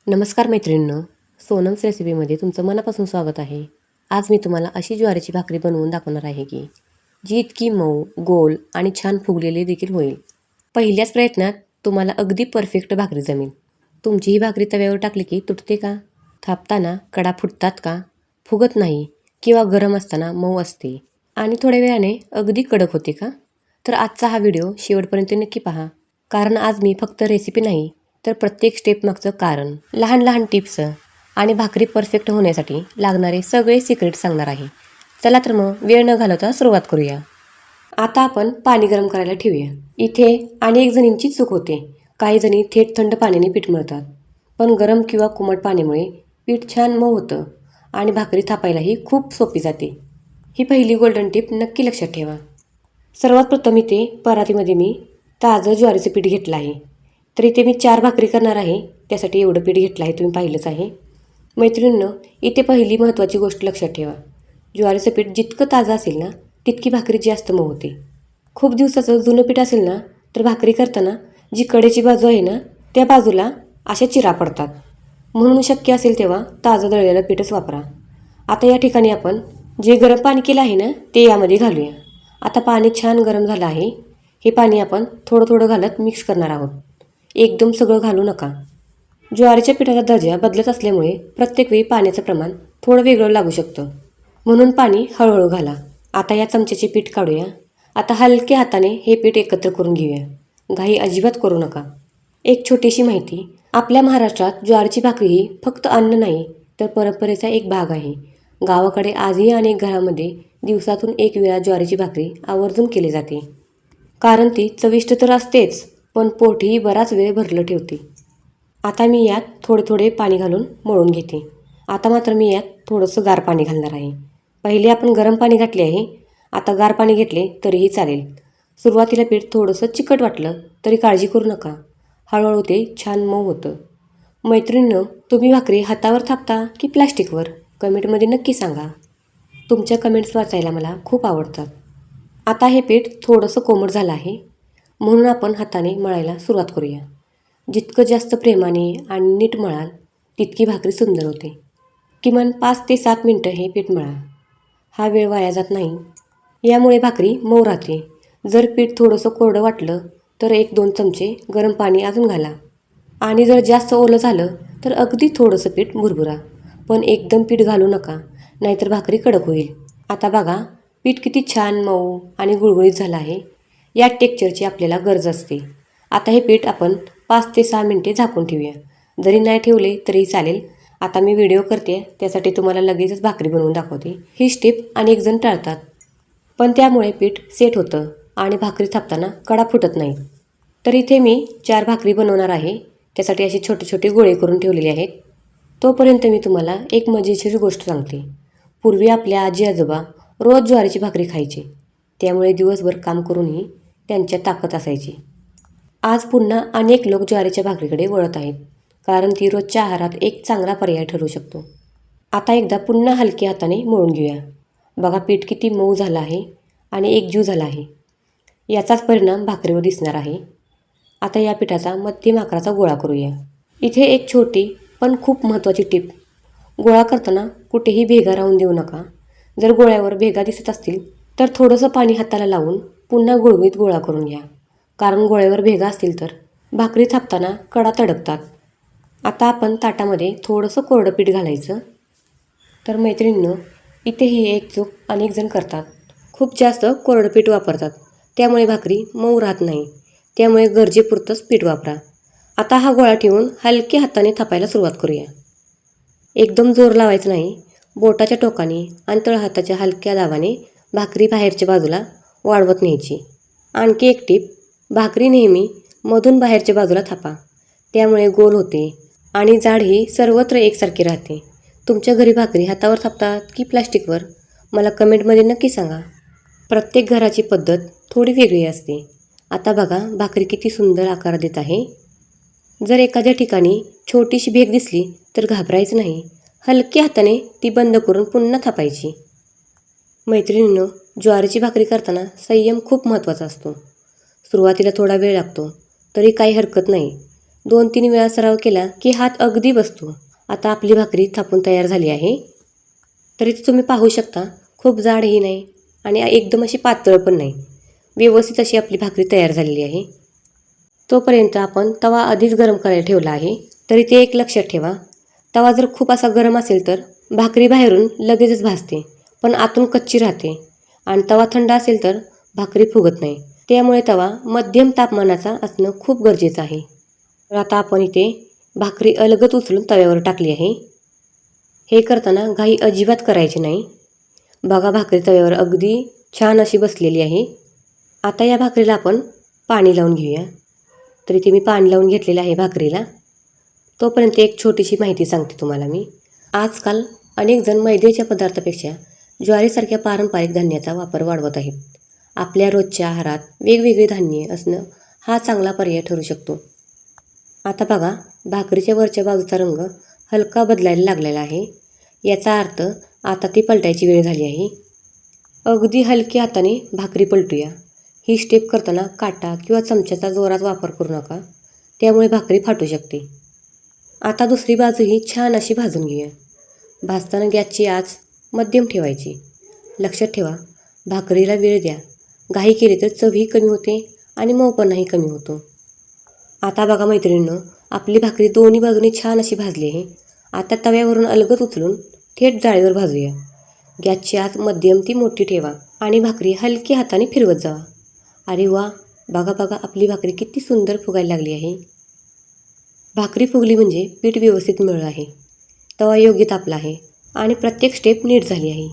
नमस्कार मैत्रिणींनो, सोनम्स रेसिपीमध्ये तुमचं मनापासून स्वागत आहे. आज मी तुम्हाला अशी ज्वारीची भाकरी बनवून दाखवणार आहे की जी इतकी मऊ, गोल आणि छान फुगलेली देखील होईल. पहिल्याच प्रयत्नात तुम्हाला अगदी परफेक्ट भाकरी जमेल. तुमची ही भाकरी तव्यावर टाकली की तुटते का? थापताना कडा फुटतात का? फुगत नाही किंवा गरम असताना मऊ असते आणि थोड्या वेळाने अगदी कडक होते का? तर आजचा हा व्हिडिओ शेवटपर्यंत नक्की पहा, कारण आज मी फक्त रेसिपी नाही तर प्रत्येक स्टेप मागचं कारण, लहान लहान टिप्स आणि भाकरी परफेक्ट होण्यासाठी लागणारे सगळे सिक्रेट सांगणार आहे. चला तर मग वेळ न घालवता सुरुवात करूया. आता आपण पाणी गरम करायला ठेवूया. इथे अनेक जणींची चूक होते. काही जणी थेट थंड पाण्याने पीठ मळतात, पण गरम किंवा कोमट पाण्यामुळे पीठ छान मऊ होतं आणि भाकरी थापायलाही खूप सोपी जाते. ही पहिली गोल्डन टिप नक्की लक्षात ठेवा. सर्वात प्रथम इथे परातीमध्ये मी ताजं ज्वारीचं पीठ घेतलं आहे. तर इथे मी 4 भाकरी करणार आहे, त्यासाठी एवढं पीठ घेतलं आहे, तुम्ही पाहिलंच आहे. मैत्रिणींनो, इथे पहिली महत्त्वाची गोष्ट लक्षात ठेवा. ज्वारीचं पीठ जितकं ताजं असेल ना, तितकी भाकरी जास्त मऊ होते. खूप दिवसाचं जुनं पीठ असेल ना, तर भाकरी करताना जी कडेची बाजू आहे ना, त्या बाजूला अशा चिरा पडतात. म्हणून शक्य असेल तेव्हा ताजं दळलेलं पीठच वापरा. आता या ठिकाणी आपण जे गरम पाणी केलं आहे ना, ते यामध्ये घालूया. आता पाणी छान गरम झालं आहे. हे पाणी आपण थोडं थोडं घालत मिक्स करणार आहोत. एकदम सगळं घालू नका. ज्वारीच्या पिठाचा दर्जा बदलत असल्यामुळे प्रत्येक वेळी पाण्याचं प्रमाण थोडं वेगळं लागू शकतं. म्हणून पाणी हळूहळू घाला. आता या चमच्याचे पीठ काढूया. आता हलक्या हाताने हे पीठ एकत्र करून घेऊया. घाई अजिबात करू नका. एक छोटीशी माहिती, आपल्या महाराष्ट्रात ज्वारीची भाकरी ही फक्त अन्न नाही, तर परंपरेचा एक भाग आहे. गावाकडे आजही अनेक घरामध्ये दिवसातून एक वेळा ज्वारीची भाकरी आवर्जून केली जाते. कारण ती चविष्ट तर असतेच, पण पोटही बराच वेळ भरलं ठेवते. आता मी यात थोडे थोडे पाणी घालून मळून घेते. आता मात्र मी यात थोडंसं गार पाणी घालणार आहे. पहिले आपण गरम पाणी घातले आहे, आता गार पाणी घेतले तरीही चालेल. सुरुवातीला पीठ थोडंसं चिकट वाटलं तरी काळजी करू नका. हळूहळू ते छान मऊ होतं. मैत्रिणींनो, तुम्ही भाकरी हातावर थापता की प्लास्टिकवर? कमेंटमध्ये नक्की सांगा. तुमच्या कमेंट्स वाचायला मला खूप आवडतात. आता हे पीठ थोडंसं कोमट झालं आहे, म्हणून आपण हाताने मळायला सुरुवात करूया. जितकं जास्त प्रेमाने आणि नीट मळाल, तितकी भाकरी सुंदर होते. किमान 5 ते 7 मिनटं हे पीठ मळा. हा वेळ वाया जात नाही. यामुळे भाकरी मऊ राहते. जर पीठ थोडंसं कोरडं वाटलं तर 1-2 चमचे गरम पाणी अजून घाला. आणि जर जास्त ओलं झालं तर अगदी थोडंसं पीठ भुरभुरा. पण एकदम पीठ घालू नका, नाहीतर भाकरी कडक होईल. आता बघा, पीठ किती छान मऊ आणि गुळगुळीत झालं आहे. या टेक्स्चरची आपल्याला गरज असते. आता हे पीठ आपण 5 ते 6 मिनटे झाकून ठेवूया. जरी नाही ठेवले तरीही चालेल. आता मी व्हिडिओ करते, त्यासाठी तुम्हाला लगेचच भाकरी बनवून दाखवते. ही स्टेप अनेक जण टाळतात, पण त्यामुळे पीठ सेट होतं आणि भाकरी थापताना कडा फुटत नाही. तर इथे मी 4 भाकरी बनवणार आहे. त्यासाठी असे छोटे छोटे गोळे करून ठेवलेले आहेत. तोपर्यंत मी तुम्हाला एक मजेशीर गोष्ट सांगते. पूर्वी आपल्या आजी आजोबा रोज ज्वारीची भाकरी खायचे, त्यामुळे दिवसभर काम करूनही त्यांच्यात ताकद असायची. आज पुन्हा अनेक लोक ज्वारीच्या भाकरीकडे वळत आहेत, कारण ती रोजच्या आहारात एक चांगला पर्याय ठरू शकतो. आता एकदा पुन्हा हलक्या हाताने मळून घेऊया. बघा, पीठ किती मऊ झालं आहे आणि एकजीव झाला आहे. याचाच परिणाम भाकरीवर दिसणार आहे. आता या पिठाचा मध्यम आकाराचा गोळा करूया. इथे एक छोटी पण खूप महत्त्वाची टिप, गोळा करताना कुठेही भेगा राहून देऊ नका. जर गोळ्यावर भेगा दिसत असतील तर थोडंसं पाणी हाताला लावून पुन्हा गुळगुळीत गोळा करून घ्या, कारण गोळ्यावर भेगा असतील तर भाकरी थापताना कडा तडकतात. आता आपण ताटामध्ये थोडंसं कोरडं पीठ घालायचं. तर मैत्रिणींनो, इथे ही एक चूक अनेक जण करतात. खूप जास्त कोरडं पीठ वापरतात, त्यामुळे भाकरी मऊ राहत नाही. त्यामुळे गरजेपुरतंच पीठ वापरा. आता हा गोळा ठेवून हलक्या हाताने थापायला सुरुवात करूया. एकदम जोर लावायचं नाही. बोटाच्या टोकाने आणि तळहाताच्या हलक्या दाबाने भाकरी बाहेरच्या बाजूला वाढवत न्यायची. आणखी एक टीप, भाकरी नेहमी मधून बाहेरच्या बाजूला थापा. त्यामुळे गोल होते आणि जाडही सर्वत्र एकसारखी राहते. तुमच्या घरी भाकरी हातावर थापतात की प्लास्टिकवर? मला कमेंटमध्ये नक्की सांगा. प्रत्येक घराची पद्धत थोडी वेगळी असते. आता बघा, भाकरी किती सुंदर आकार देत आहे. जर एखाद्या ठिकाणी छोटीशी भेग दिसली तर घाबरायचं नाही. हलक्या हाताने ती बंद करून पुन्हा थापायची. मैत्रिणींनो, ज्वारीची भाकरी करताना संयम खूप महत्त्वाचा असतो. सुरुवातीला थोडा वेळ लागतो, तरी काही हरकत नाही. 2-3 वेळा सराव केला की हात अगदी बसतो. आता आपली भाकरी थापून तयार झाली आहे. तर इथे तुम्ही पाहू शकता, खूप जाडही नाही आणि एकदम अशी पातळ पण नाही. व्यवस्थित अशी आपली भाकरी तयार झालेली आहे. तोपर्यंत आपण तवा आधीच गरम करायला ठेवला आहे. तर इथे एक लक्षात ठेवा, तवा जर खूप असा गरम असेल तर भाकरी बाहेरून लगेचच भाजते, पण आतून कच्ची राहते. आणि तवा थंड असेल तर भाकरी फुगत नाही. त्यामुळे तवा मध्यम तापमानाचा असणं खूप गरजेचं आहे. तर आता आपण इथे भाकरी अलगद उचलून तव्यावर टाकली आहे. हे करताना घाई अजिबात करायची नाही. बघा, भाकरी तव्यावर अगदी छान अशी बसलेली आहे. आता या भाकरीला आपण पाणी लावून घेऊया. तर इथे मी पाणी लावून घेतलेलं आहे भाकरीला. तोपर्यंत एक छोटीशी माहिती सांगते तुम्हाला मी. आजकाल अनेक जण मैद्याच्या पदार्थापेक्षा ज्वारीसारख्या पारंपरिक धान्याचा वापर वाढवत आहेत. आपल्या रोजच्या आहारात वेगवेगळे धान्य असणं हा चांगला पर्याय ठरू शकतो. आता बघा, भाकरीच्या वरच्या बाजूचा रंग हलका बदलायला लागलेला आहे. याचा अर्थ आता ती पलटायची वेळ झाली आहे. अगदी हलक्या हाताने भाकरी पलटूया. ही स्टेप करताना काटा किंवा चमच्याचा जोरात वापर करू नका, त्यामुळे भाकरी फाटू शकते. आता दुसरी बाजूही छान अशी भाजून घेऊया. भाजताना गॅसची आच मध्यम ठेवायची. लक्षात ठेवा, भाकरीला वेळ द्या. घाई केली तर चवही कमी होते आणि मऊपणाही कमी होतो. आता बघा मैत्रिणींनो, आपली भाकरी दोन्ही बाजूनी छान अशी भाजली आहे. आता तव्यावरून अलगद उचलून थेट जाळीवर भाजूया. गॅसची आच मध्यम ती मोठी ठेवा आणि भाकरी हलकी हाताने फिरवत जावा. अरे वा, बघा बघा, आपली भाकरी किती सुंदर फुगायला लागली आहे. भाकरी फुगली म्हणजे पीठ व्यवस्थित मिळलं आहे, तवा योग्य तापला आहे आणि प्रत्येक स्टेप नीट झाली आहे.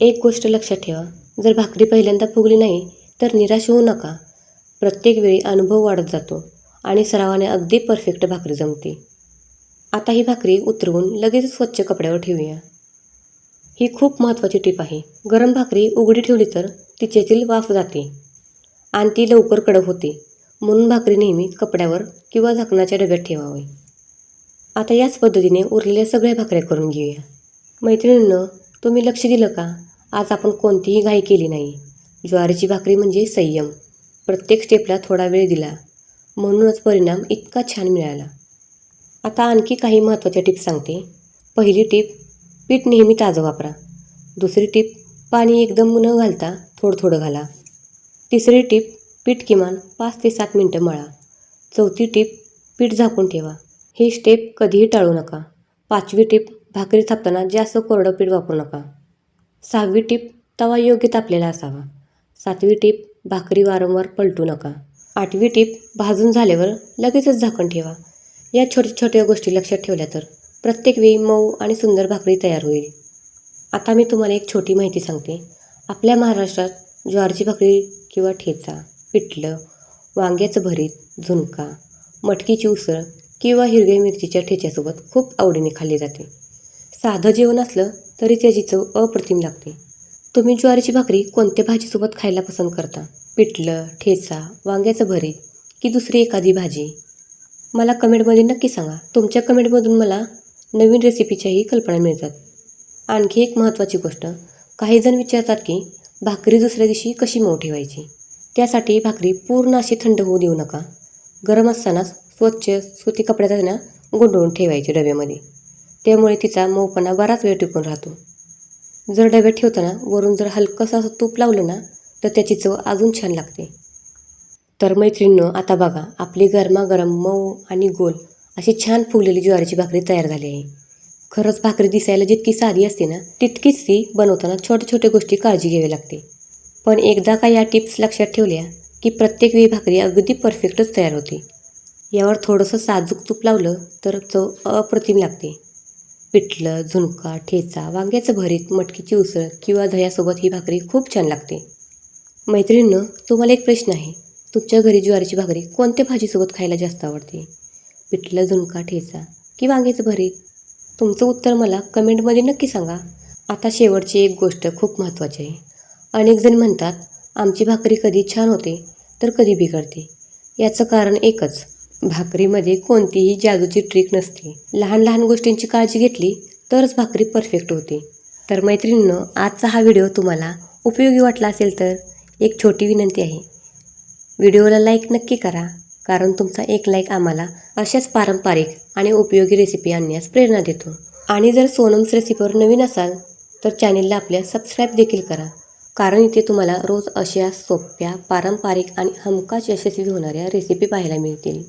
एक गोष्ट लक्षात ठेवा, जर भाकरी पहिल्यांदा फुगली नाही तर निराश होऊ नका. प्रत्येक वेळी अनुभव वाढत जातो आणि सरावाने अगदी परफेक्ट भाकरी जमते. आता ही भाकरी उतरवून लगेच स्वच्छ कपड्यावर ठेवूया. ही खूप महत्त्वाची टीप आहे. गरम भाकरी उघडी ठेवली तर तिच्यातील वाफ जाते आणि ती लवकर कडक होते. म्हणून भाकरी नेहमी कपड्यावर किंवा झाकणाच्या डब्यात ठेवावी. आता याच पद्धतीने उरलेल्या सगळ्या भाकऱ्या करून घेऊया. मैत्रिणींनो, तुम्ही लक्ष दिलं का? आज आपण कोणतीही घाई केली नाही. ज्वारीची भाकरी म्हणजे संयम. प्रत्येक स्टेपला थोडा वेळ दिला, म्हणूनच परिणाम इतका छान मिळाला. आता आणखी काही महत्त्वाच्या टिप्स सांगते. पहिली टिप, पीठ नेहमी ताजं वापरा. दुसरी टिप, पाणी एकदम न घालता थोडं थोडं घाला. तिसरी टिप, पीठ किमान 5 ते 7 मिनटं मळा. चौथी टिप, पीठ झाकून ठेवा. ही स्टेप कधीही टाळू नका. पाचवी टिप, भाकरी थापताना जास्त कोरडं पीठ वापरू नका. सहावी टिप, तवा योग्य तापलेला असावा. सातवी टिप, भाकरी वारंवार पलटू नका. आठवी टिप, भाजून झाल्यावर लगेचच झाकण ठेवा. या छोट्या छोट्या गोष्टी लक्षात ठेवल्या तर प्रत्येक वेळी मऊ आणि सुंदर भाकरी तयार होईल. आता मी तुम्हाला एक छोटी माहिती सांगते. आपल्या महाराष्ट्रात ज्वारीची भाकरी किंवा ठेचा, पिठलं, वांग्याचं भरीत, झुणका, मटकीची उसळ किंवा हिरव्या मिरचीच्या ठेच्यासोबत खूप आवडीने खाल्ली जाते. साधं जेवण असलं तरी त्याची चव अप्रतिम लागते. तुम्ही ज्वारीची भाकरी कोणत्या भाजीसोबत खायला पसंत करता? पिठलं, ठेचा, वांग्याचं भरीत की दुसरी एखादी भाजी? मला कमेंटमध्ये नक्की सांगा. तुमच्या कमेंटमधून मला नवीन रेसिपीच्याही कल्पना मिळतात. आणखी एक महत्त्वाची गोष्ट, काही जण विचारतात की भाकरी दुसऱ्या दिवशी कशी मऊ ठेवायची? त्यासाठी भाकरी पूर्ण अशी थंड होऊ देऊ नका. गरम असतानाच स्वच्छ सुती कपड्यात गुंडळून ठेवायची डब्यामध्ये. त्यामुळे तिचा मऊपणा बराच वेळ टिकून राहतो. जर डब्यात ठेवताना वरून जर हलकंसं असं तूप लावलं ना तर त्याची चव अजून छान लागते. तर मैत्रिणींनो, आता बघा, आपली गरमागरम मऊ आणि गोल अशी छान फुगलेली ज्वारीची भाकरी तयार झाली आहे. खरंच भाकरी दिसायला जितकी साधी असते ना, तितकीच ती बनवताना छोट्या छोट्या गोष्टी काळजी घ्यावी लागते. पण एकदा का या टिप्स लक्षात ठेवल्या की प्रत्येक वेळी भाकरी अगदी परफेक्टच तयार होते. यावर थोडंसं साजूक तूप लावलं तर चव अप्रतिम लागते. पिठलं, झुणका, ठेचा, वांग्याचं भरीत, मटकीची उसळ किंवा दह्यासोबत ही भाकरी खूप छान लागते. मैत्रिणींनो, तुम्हाला एक प्रश्न आहे. तुमच्या घरी ज्वारीची भाकरी कोणत्या भाजीसोबत खायला जास्त आवडते? पिठलं, झुणका, ठेचा की वांग्याचं भरीत? तुमचं उत्तर मला कमेंटमध्ये नक्की सांगा. आता शेवटची एक गोष्ट खूप महत्त्वाची आहे. अनेक जण म्हणतात, आमची भाकरी कधी छान होते तर कधी बिघडते. याचं कारण एकच, भाकरीमध्ये कोणतीही जादूची ट्रिक नसते. लहान लहान गोष्टींची काळजी घेतली तरच भाकरी परफेक्ट होते. तर मैत्रिणींनो, आजचा हा व्हिडिओ तुम्हाला उपयोगी वाटला असेल तर एक छोटी विनंती आहे. व्हिडिओला लाईक नक्की करा, कारण तुमचा एक लाईक आम्हाला अशाच पारंपरिक आणि उपयोगी रेसिपी आणण्यास प्रेरणा देतो. आणि जर सोनम्स रेसिपीवर नवीन असाल तर चॅनेलला आपल्या सबस्क्राईब देखील करा, कारण इथे तुम्हाला रोज अशा सोप्या, पारंपरिक आणि हमखास यशस्वी होणाऱ्या रेसिपी पाहायला मिळतील.